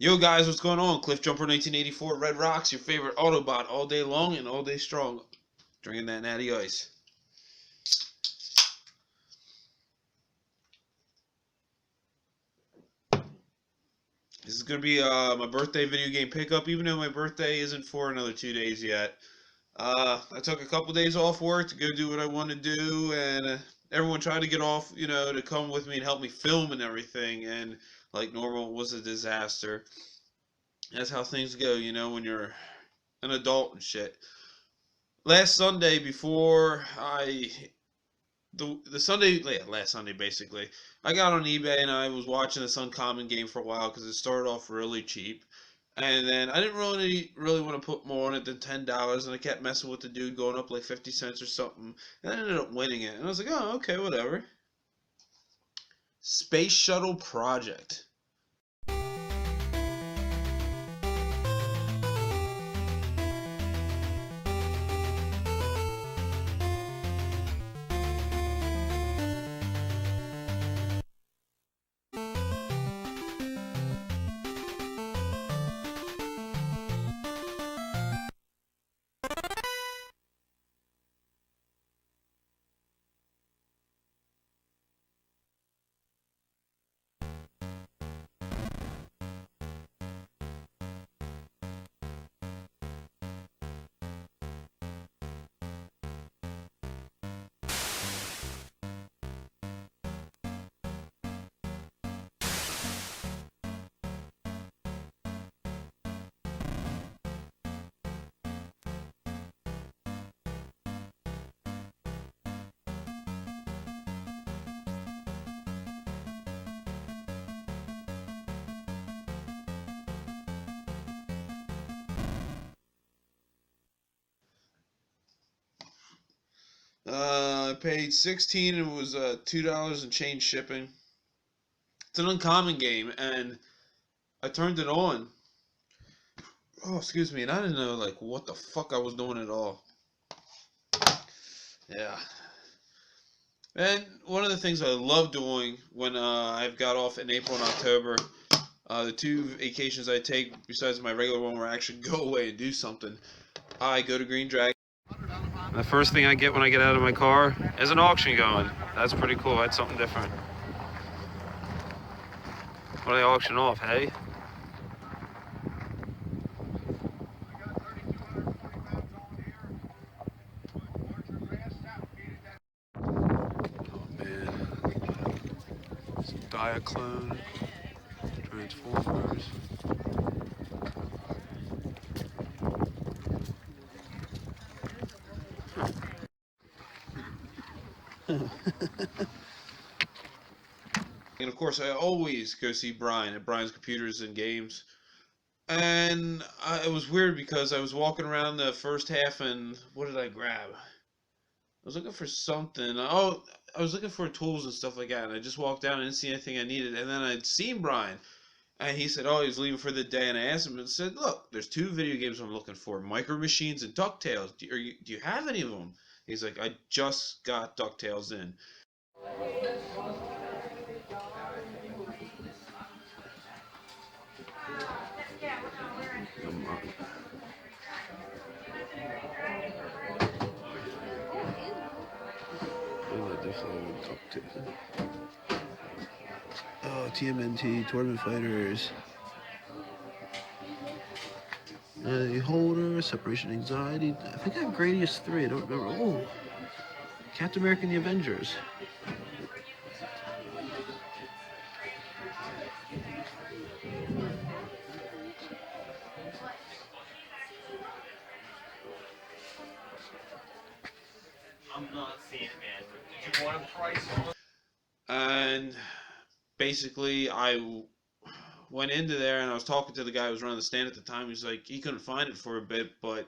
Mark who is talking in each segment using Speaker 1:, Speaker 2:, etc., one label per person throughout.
Speaker 1: Yo guys, what's going on? Cliff Jumper 1984 Red Rocks, your favorite Autobot all day long and all day strong. Drinking that natty ice. This is going to be my birthday video game pickup, even though my birthday isn't for another 2 days yet. I took a couple days off work to go do what I wanted to do, and everyone tried to get off, to come with me and help me film and everything, and like normal, it was a disaster. That's how things go, when you're an adult and shit. Last Sunday before I the Sunday yeah, last Sunday basically, I got on eBay and I was watching this uncommon game for a while because it started off really cheap, and then I didn't really want to put more on it than $10, and I kept messing with the dude going up like 50 cents or something, and I ended up winning it, and I was like, oh, okay, whatever. Space Shuttle Project. I paid 16 and it was $2 and change shipping. It's an uncommon game, and I turned it on. Oh, excuse me, and I didn't know like what the fuck I was doing at all. Yeah. And one of the things I love doing when I've got off in April and October, the two vacations I take besides my regular one where I actually go away and do something, I go to Green Dragon. The first thing I get when I get out of my car is an auction going. That's pretty cool. That's something different. What do they auction off, hey? Oh man. Some Diaclone. Transformers. And of course, I always go see Brian at Brian's Computers and Games. And it was weird because I was walking around the first half, and what did I grab? I was looking for something. Oh, I was looking for tools and stuff like that. And I just walked down and didn't see anything I needed. And then I'd seen Brian, and he said, "Oh, he's leaving for the day." And I asked him and said, "Look, there's two video games I'm looking for: Micro Machines and DuckTales. Do you have any of them?" He's like, "I just got DuckTales in." Come on. Oh, TMNT, Tournament Fighters. The Holder, Separation Anxiety. I think I have Gradius 3, I don't remember. Oh, Captain America and the Avengers. I'm not seeing it, man. Did you want a price on it? And basically, I went into there and I was talking to the guy who was running the stand at the time. He's like, he couldn't find it for a bit, but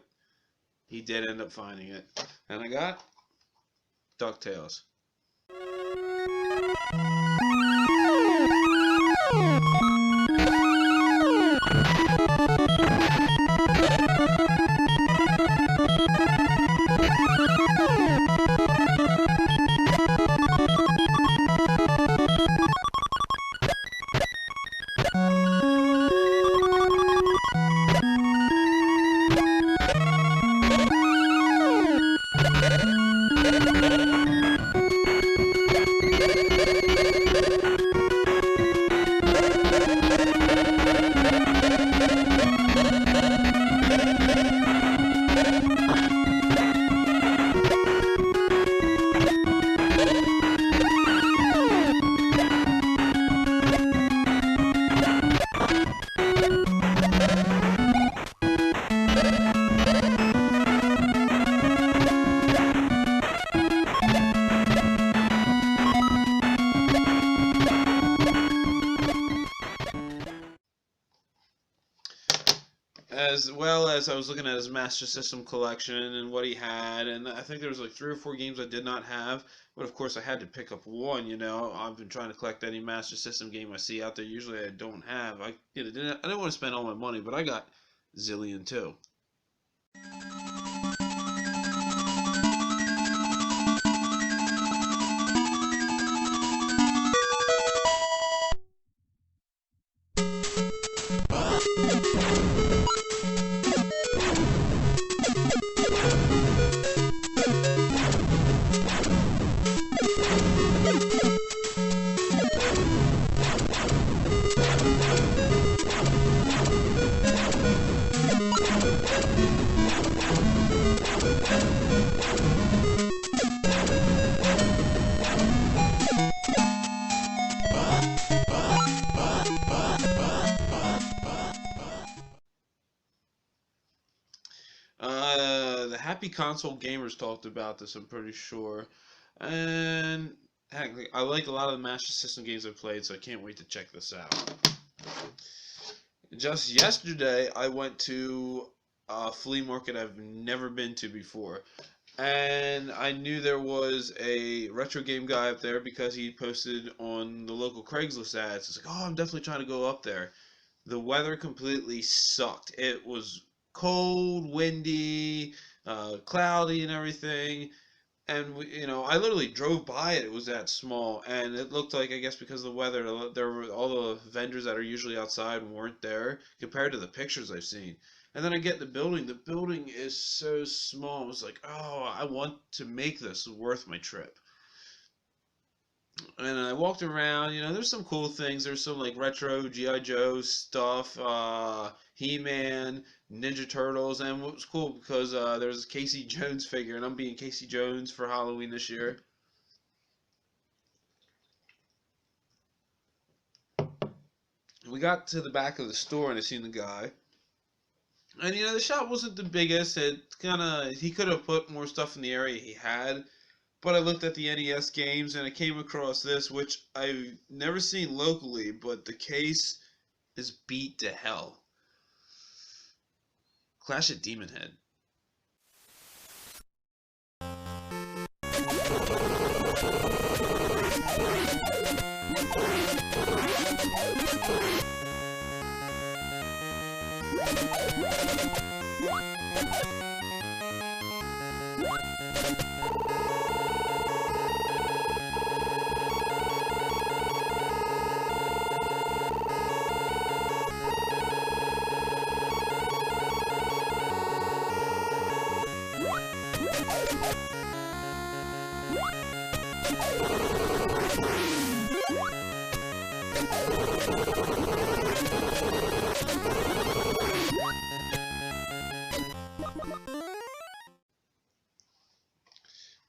Speaker 1: he did end up finding it. And I got DuckTales. as well as I was looking at his Master System collection and what he had, and I think there was like 3 or 4 games I did not have, but of course I had to pick up one. I've been trying to collect any Master System game I see out there. Usually I don't have. I didn't want to spend all my money, but I got Zillion too. The Happy Console Gamers talked about this, I'm pretty sure. And heck, I like a lot of the Master System games I've played, so I can't wait to check this out. Just yesterday, I went to a flea market I've never been to before. And I knew there was a retro game guy up there because he posted on the local Craigslist ads. It's like, oh, I'm definitely trying to go up there. The weather completely sucked. It was cold, windy, cloudy, and everything. And I literally drove by it. It was that small, and it looked like, I guess, because of the weather, there were all the vendors that are usually outside weren't there compared to the pictures I've seen. And then I get in the building. The building is so small. I was like, oh, I want to make this worth my trip. And I walked around. There's some cool things. There's some like retro GI Joe stuff, He-Man, Ninja Turtles, and what was cool because there's a Casey Jones figure, and I'm being Casey Jones for Halloween this year. We got to the back of the store, and I seen the guy. And the shop wasn't the biggest. He could have put more stuff in the area he had. But I looked at the NES games and I came across this, which I've never seen locally, but the case is beat to hell. Clash at Demon Head.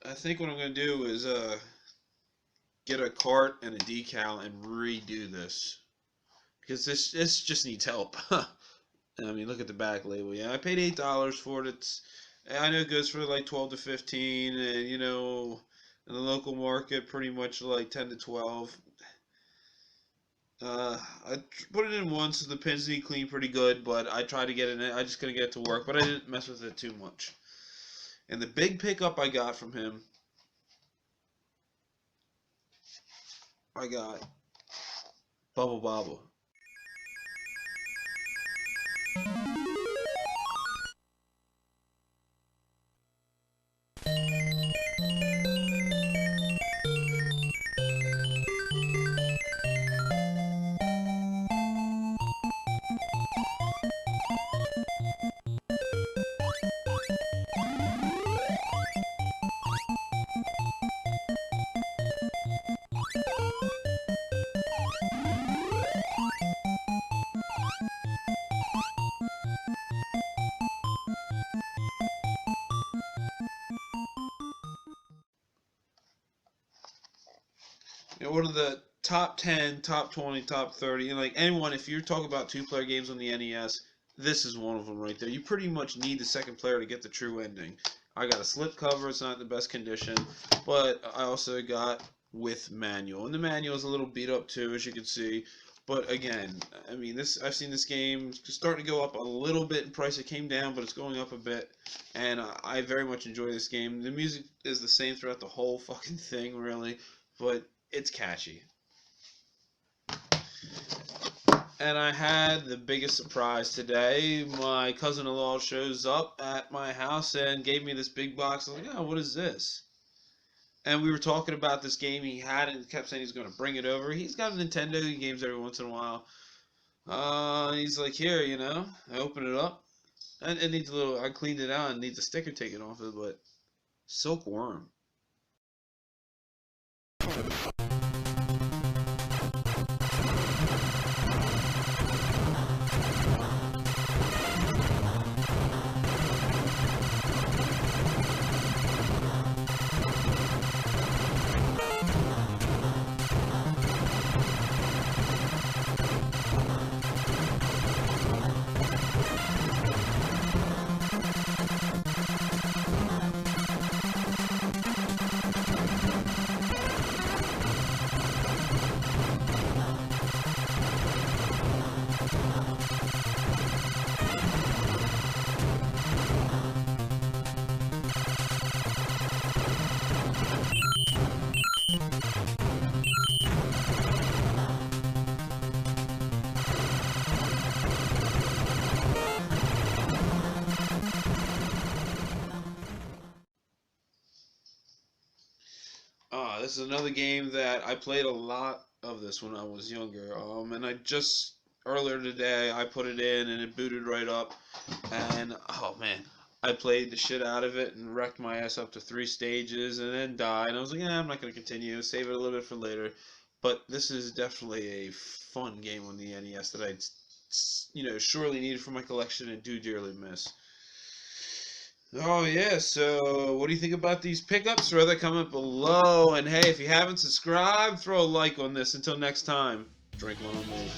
Speaker 1: I think what I'm going to do is get a cart and a decal and redo this. Because this just needs help. I mean, look at the back label. Yeah, I paid $8 for it. I know it goes for like 12 to 15, and in the local market, pretty much like 10 to 12. I put it in once, so the pins need clean pretty good, but I tried to get it in. I just couldn't get it to work, but I didn't mess with it too much. And the big pickup I got from him, I got Bobble. One of the top 10, top 20, top 30, and like anyone, if you're talking about two-player games on the NES, this is one of them right there. You pretty much need the second player to get the true ending. I got a slip cover, it's not in the best condition, but I also got with manual. And the manual is a little beat up too, as you can see. But again, I mean, I've seen this game starting to go up a little bit in price. It came down, but it's going up a bit, and I very much enjoy this game. The music is the same throughout the whole fucking thing, really, but it's catchy. And I had the biggest surprise today. My cousin-in-law shows up at my house and gave me this big box. I was like, oh, what is this? And we were talking about this game he had and kept saying he's going to bring it over. He's got a Nintendo. He games every once in a while. He's like, here, I open it up. And it needs a little, I cleaned it out and needs a sticker taken off of it, but Silkworm. This is another game that I played a lot of this when I was younger. And I just earlier today I put it in and it booted right up, and oh man, I played the shit out of it and wrecked my ass up to 3 stages and then died. And I was like, yeah, I'm not gonna continue. Save it a little bit for later. But this is definitely a fun game on the NES that I, surely need for my collection and do dearly miss. Oh yeah, so what do you think about these pickups? Throw that comment below, and hey, if you haven't subscribed, throw a like on this. Until next time, drink one on me.